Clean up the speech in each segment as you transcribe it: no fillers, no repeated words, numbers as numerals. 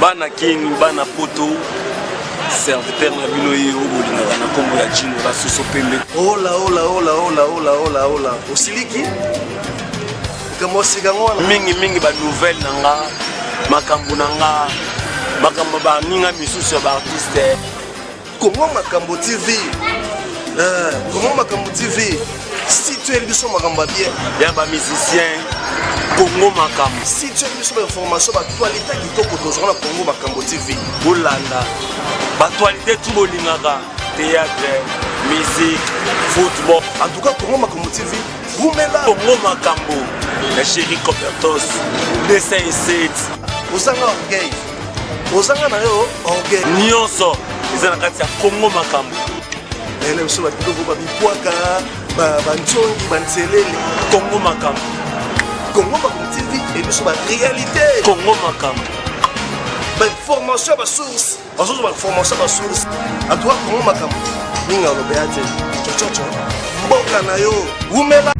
bana king bana poto serviteur na bino ye obolingaka na kombo ya jino la soso pembe. Ola osiliki kamosika ngwana mingi ba nouvelle nanga makambo nanga makambo ba ninga misusu ba artiste Congo Makambo TV. Congo Makambo TV. Si tu es biso makambo bien, ya ba musicien Congo Makambo. Si tu es biso ba information ba actualité kitoko tozona na Congo Makambo TV. Bolanda ba actualité tout bolingaka théâtre, musique, football. En tout cas Congo Makambo TV, vous mettez là Congo Makambo. La chérie Copertos, dessin et set. Osanga orgueil. Osanga na yo orgueil. Nyonso. Ils ont la Congo Makambo. Et là, vous avez Banchongi, Banselele. Congo Makambo. Congo Makambo TV et nous sommes la réalité. Congo Makambo. Formation à source. Formation à source. À toi, Congo Makambo. Ninga lo beate. Chochocho. Mboka na yo. Umela.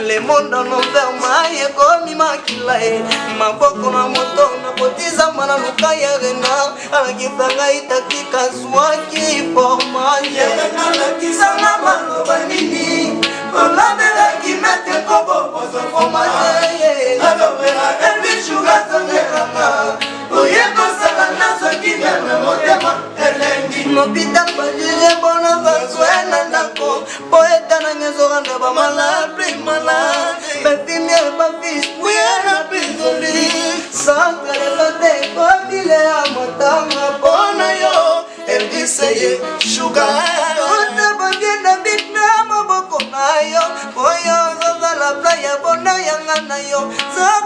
Le monde en envers maye komi makila maboko na moto na potiza mana luka ya rena alakifanga itakika swaki formanye na kisanga maloba nini olabela kimete kobo pozo formanye alobela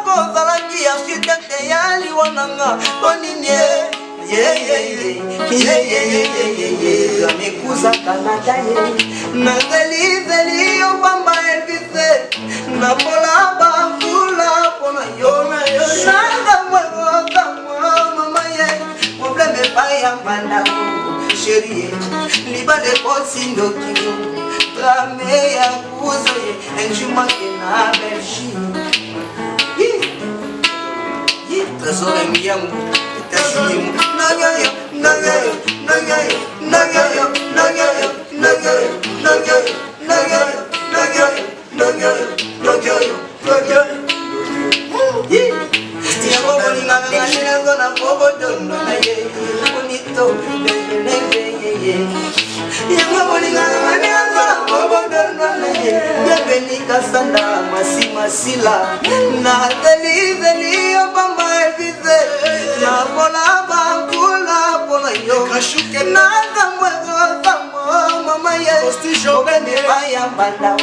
kozalaki architecte ya liwa nanga tonini amekuzaka nataye nazelizeli yo pamba elvise napola bambula mpona yo nanga mwerokamwa mama ye probleme epai ya mbandako sherie libale kosindoki trame ya kuza ye enjumake na belgique trésor yangu itasimu nagayo nagayo nagayo nagayo nagayo nagayo nagayo nagayo nagayo nagayo nagayo nagayo yango bolingaka nganenango na bobodondo na ye bonito neye yango bolingaka nganenango na bobodondo na ye bienvenika sanda masimasila na zelizeli yo pamba evize na pola bambula pona yo naza mwegotambo mama ye obeme baya bandao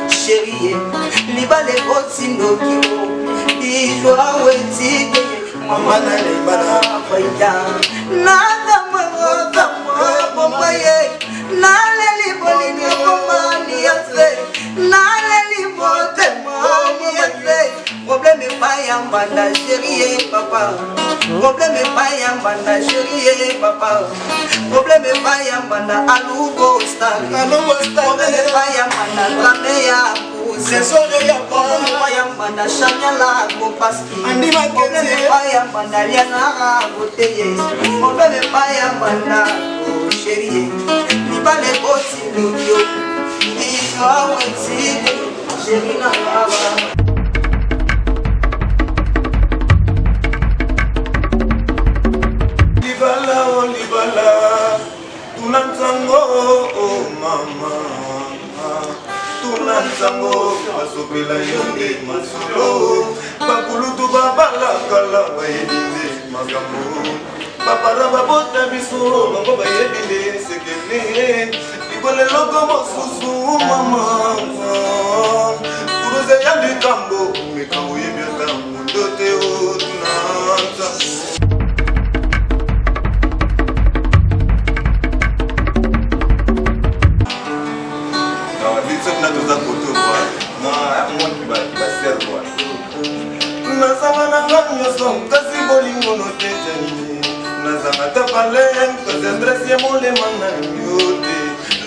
sherie libale kosindokio ijwa wetike mama na lebana faida naza mwegotambo mama ye nale libolinga komani yase nale libote mani yase problème pas yambanda chérie papa problème pas yambanda chérie papa problème pas yambanda alugo star problème pas yambanda grameya sesore ya pas yambanda chanyala kopaski problème pas yambanda liana boteye problème pas yambanda chérie libale bosi ludio ijwa wetike chérie na baba Libala, oh libala, tunanzango, oh mama, tunanzango, masopela yonge masolo, bakulutu babala kala bayebinde magambo, babara babota biso, bango bayebinde sekene, libole logo mosusu mama, kuruze ya likambo, mekambo yebiaka mundote o tunanzango. Nazanga na nganyo son kasi bolingo no tejani nazanga tapale kasi adresse ya molema na yote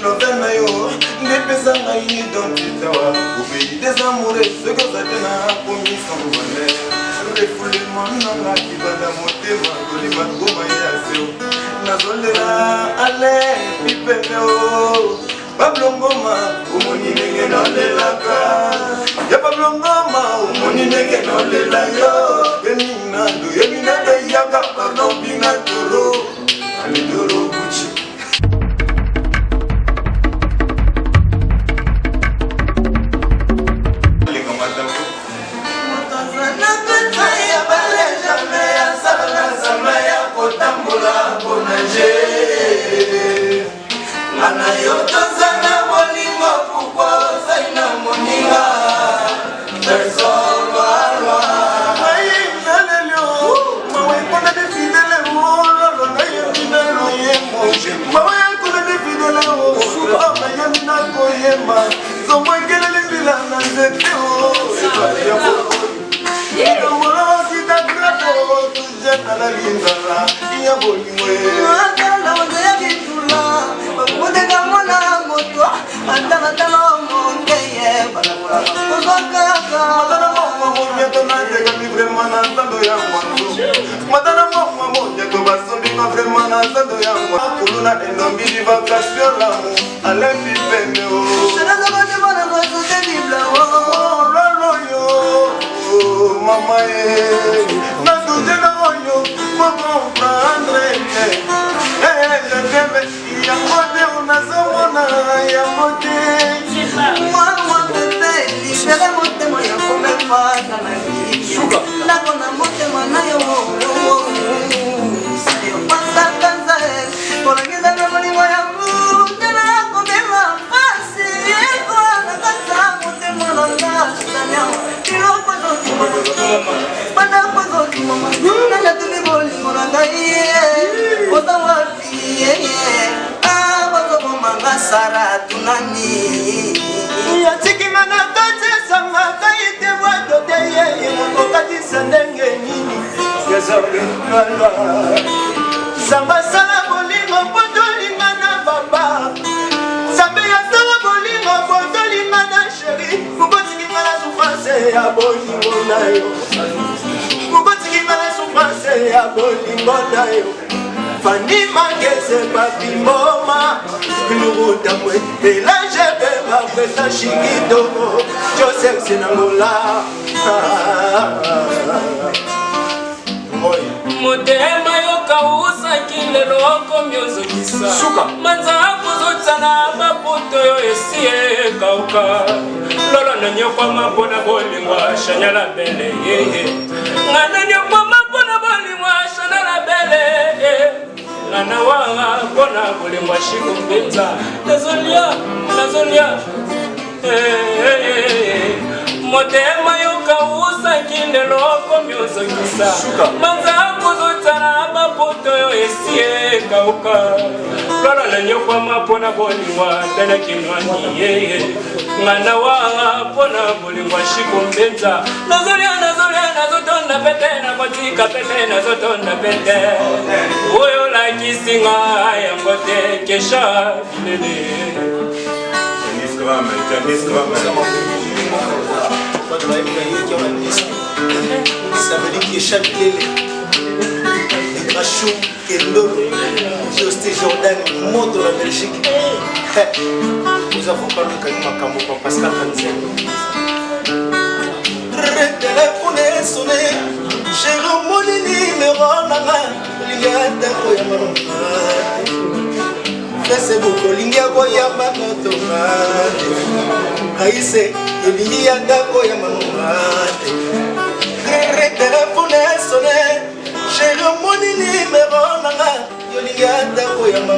love na yo ndepesa ngai identité wa au pays des amoureux ce que ça te na promis sans bonheur refoulement nanga kibanda motema kolima goma ya seo nazolela ale pipeleo Pablo Ngoma, umoni nenge no lelaka. Ya Pablo Ngoma, umoni nenge no lelayo. Eminando, eminando yaka pardon binatoro. Alidoro Gucci. Mama, Nana kozoki mama nana tumi bolingo na ngai oza wapi bazo mama Sara tunani yatikima na kati sanga kaite bwato te ye mokokatisa ndenge nini yazalekala sanga sala bolingo potolinga na baba sambe yasala bolingo potolinga na sheri mukotikima na souffrance ya bolingo na yo mukotikima na souffrance ya bolingo na yo Fanny Magese papi moma Luruta mwe Elange beba Kwesa shikito Joseph Sinangola Motema yoka usa kilelo oko myozo kisa Suka Manza hapo zotana mapoto yo esie kauka Lolo nanyokwa mapona boli mwa shanyala bele Ngana nyokwa mapona boli mwa shanyala bele Ngana wanga pona boli mwa shiku mbenza Nazolia Motema yoka usa kilelo oko myozo kisa Manza hapo zotana mapoto yo esie kauka Lolo nanyokwa mapona boli mwa dana kinwani Ngana wanga pona boli mwa shiku mbenza Nazolia nazotonda pete na kwatika pete nazotonda pete Uyo la kisinga ya mbote kesha bilele Ça veut dire qu'il est chabilé Rachou, Kendo, Josté Jordan, Moto la Belgique. Nous avons parlé de Makambo pour Pascal Kanzen. Téléphone sonné, j'ai remonté numéro nana, Ligata Koyama. Facebook, Linga Koyama Tomate. Aïsse, Ligata Koyama. Téléphone sonné, j'ai remonté numéro nana, Ligata Koyama.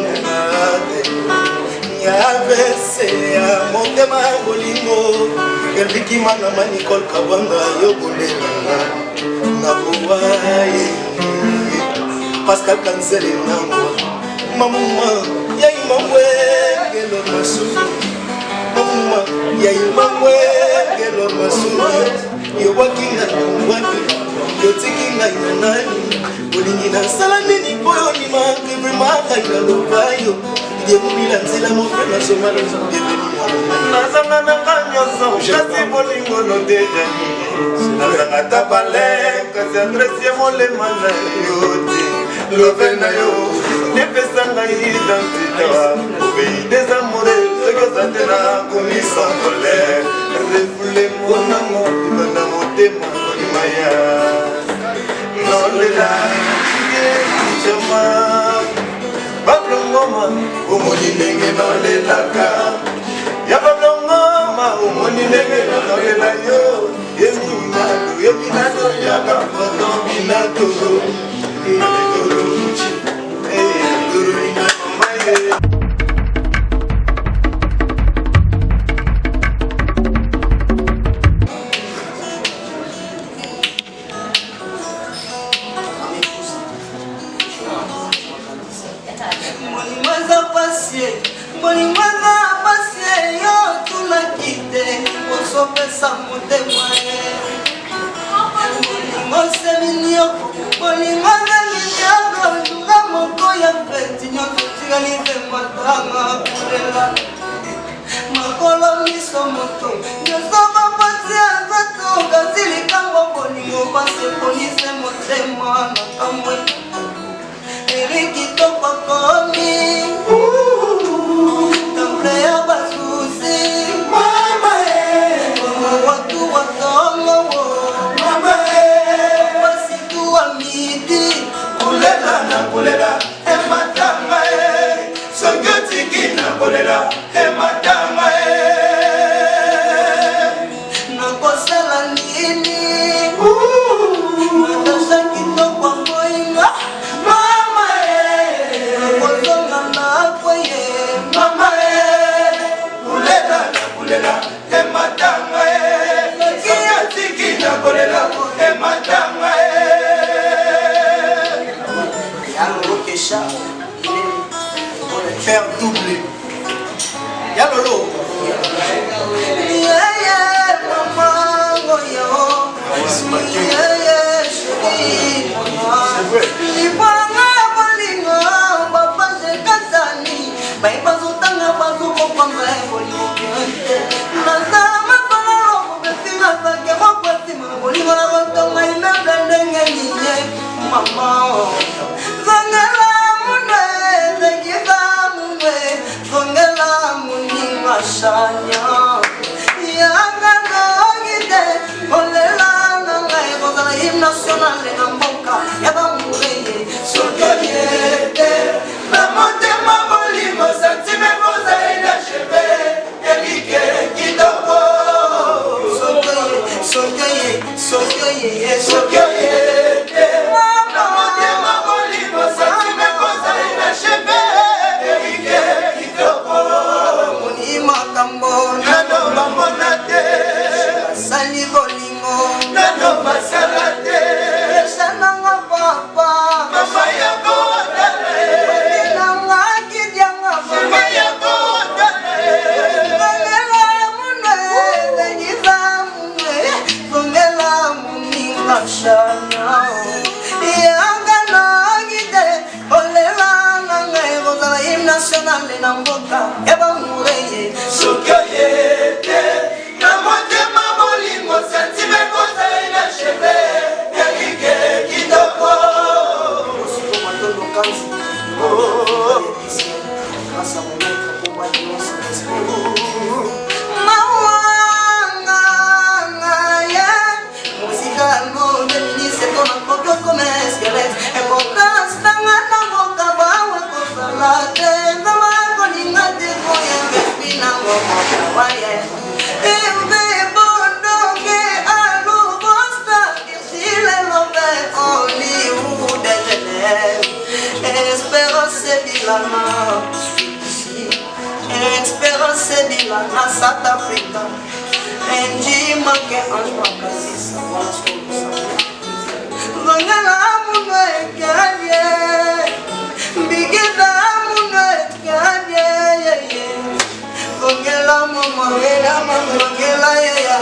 Yavese ya motema bolingo Elviki manama Nicole Kabanga yobolela na kuwaye Pascal Kanzele nango Mamuma ya imamwe gelo masu Mamuma ya imamwe gelo masu Yo wakinga wapi yo tikinga inanani Bolingi na sala nini boyo ni ma Vraiment ina lobayo Nzela mon frère na soma na deveni nazanga na kanyoso kasi bolingo no dejani nazanga tabale kasi adresse molema na yo te love na yo nepesa ngai identité obéi des amoureux soki ozate na komisa colère refule monango ibanda motema kolima ya nolela jama Bablongoma, umoni nenge nolelaka. Ya bablongoma, umoni nenge nolela yo. Yeminado, ya kafoto minato. Guru muchi, guru ina mamaye. Bolimwaza pasie yo tunakite osopesa motema bolingo seminio bolimwaza minyago lunga moko ya feti nyonso tikali mpe matanga kulela makolo miso moto nyonso bapasi azato kasi likambo bolingo baseponise motema na kamwe erikitoko komi Tamplea basusi Mama watu watongo Mama wasitu wa midi Kulela na kulela Ematanga Songeti kina kulela Ematanga Nakosela nini Natasha kitoko mboinga Mama Nakozonga na Père doublé. Y'a Lolo. South Africa, and Jima ke anjwa kasisa Vangala munwe kanye, bigida munwe kanye, Vangela mama, Vangela ya,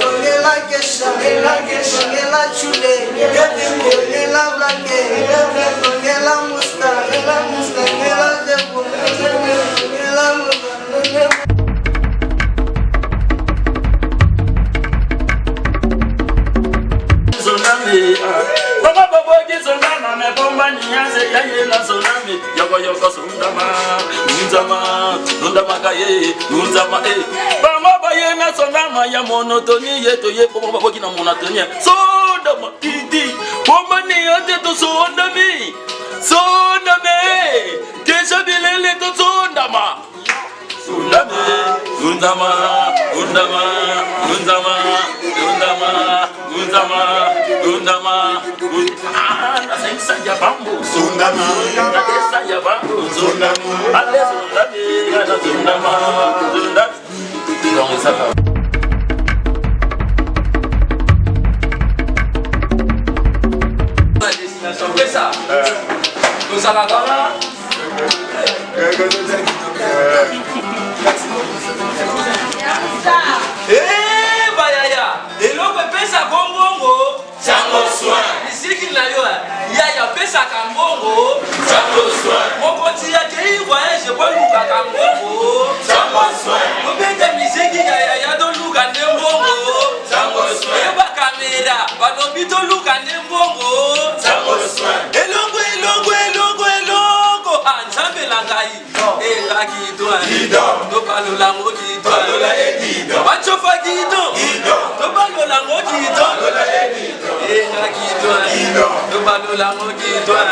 Vangela kesha, Vangela chule, Vangela blake, Vangela musta, Vangela debu, Vangela musta. Baba bobogi zonama me bomba nyanze yaye la zonami yoko nundama kaye nundama Baba baye na zonama ya monotoni yeto ye bomba bobogi na monotonia sondama titi bomba ni ante to sondami kesha bilele to sondama Nundama Saya bambu Sundama Saya bambu Sundama Ale Sundami Ada Sundama Sundami Saka Destination Pesa Nous allons là Bayaya eloko pesa kongongo chango soin isiki na yo ya pesa kambongo chango soin mokoti ya kei voyage kwa luka kambongo chango soin mobende misiki ya do luka ndembongo chango soin ba kamera ba lobito luka ndembongo chango soin elongo anjambe langai elaki toi to palola ngoti toi bachofa gido to palola ngoti toi elaki toi to palola ngoti toi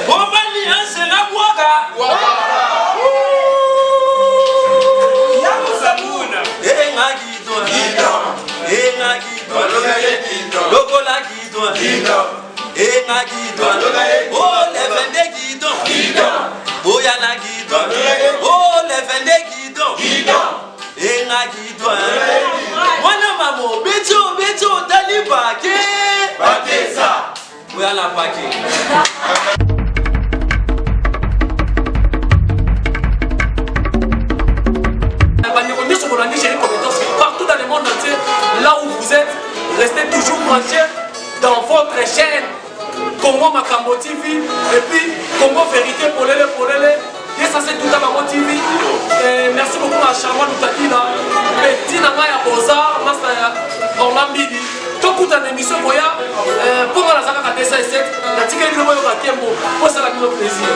bomba ni ansela bwaka ya musabuna elaki toi lokola gido Enga guidon, oh les vendés guidon, oh yana guidon, oh les vendés guidon, enga guidon. Wana mamo, beto, dali bake, batesa, oh yana bake. toujours branché dans votre chaîne Congo Makambo TV et puis Congo Vérité pour les. Et ça c'est tout à Maman TV. Merci beaucoup à Charmant Lutakina. Petit Nanga ya Boza, Master Orlambidi. Tout une émission Boya. Pour la Zaka Katesa et 7. La tika de Boya Tembo. Pour ça la plaisir.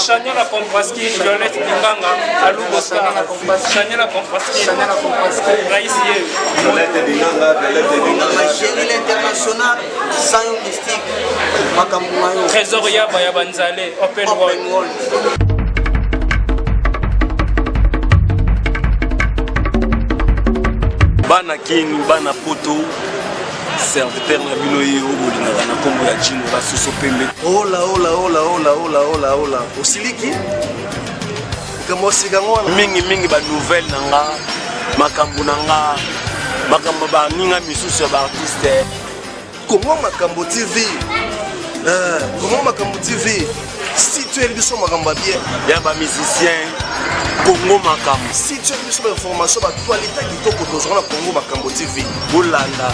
Chania la Compraski, Violette Binganga, Alou Boska, Chania la Compraski, Raïsier, Violette Binganga, Ma chérie l'international, Sayon Mystique, Makamouayo, Trésoria Bayabanzale, Open World. Bana Kini, Bana Poto, serviteur na bino ye obolingaka na kombo ya Chino basuso pembe. Hola. Osiliki? Kamosika ngwana. Mingi ba nouvelle nanga, makambo nanga, makambo ba ninga misusu ba artiste. Congo Makambo TV. Congo Makambo TV. Si tu es biso makambo bien. Ya ba musicien Congo Makambo. Si tu es biso information ba actualité kitoko tozona Congo Makambo TV. Bolanda.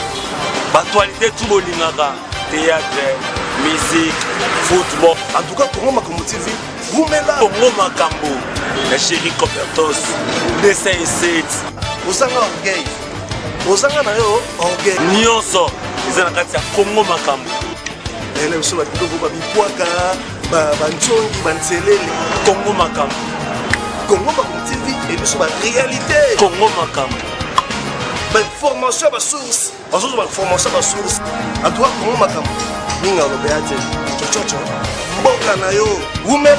Ba actualité tout bolingaka, théâtre, musique, football. En tout cas Congo Makambo TV. Vous mettez là Congo Makambo. La chérie Copertos. Dessin et 7. Osanga orgueil. Osanga na yo orgueil. Nyonso. Ils ont kati ya Congo Makambo. Elle so ba biloko ba bikwaka, ba ntongi, ba nselele. Congo Makambo. Congo Makambo TV et biso ba réalité. Congo Makambo. Ba information ba source. Bazo ba information ba source. En tout cas Congo Makambo. Ninga lo beate. Chochocho. Mboka na yo. Umela